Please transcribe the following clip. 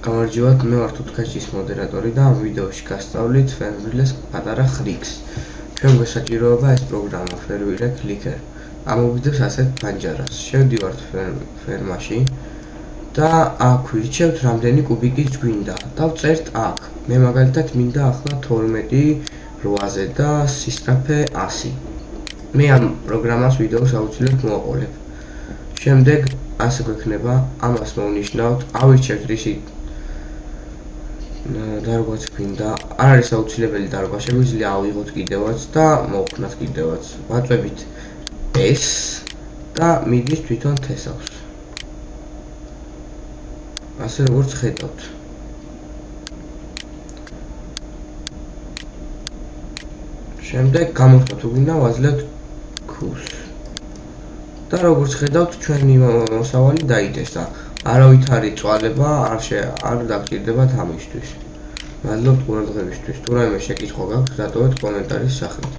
გამარჯობათ, მე ვარ თუთქაჩის მოდერატორი და ამ ვიდეოში გასწავლით Fermware-ს პატარა ხრიგს. ჩვენ გვესაჭიროება ეს პროგრამა Fermware Clicker. ამოვიძებს ასეთ პანჯარას. შევდივართ ფერმაში და აქ ვირჩევთ რამდენი კუბიკის გვინდა და ვწერთ აქ. მე მაგალითად მინდა ახლა 12 8-ზე და სისწრაფე 100. მე ამ პროგრამას ვიდეოს აუცილებლად მოვაყოლებ. შემდეგ ასე გვექნება, ამას მოვნიშნავთ, ავირჩევთ რისი დარგვაც გვინდა, არ არის აუცილებელი დარგვა, შეგვიძლია ავიღოთ კიდევაც და მოვხვნათ კიდევაც. ვაწვევით ეს და მიდის თვითონ თესავს. ასე როგორც ხედავთ. შემდეგ გამოვხდათ უგინდა ვაძლევთ Q-ს. და როგორც ხედავთ, ჩვენი მოსავალი დაიდეს და არავითარი წვალება არ დაგჭირდებათ ამისთვის. მადლობთ ყურადღებისთვის. თუ რაიმე შეკითხვა გაქვთ, დატოვეთ კომენტარის სახით.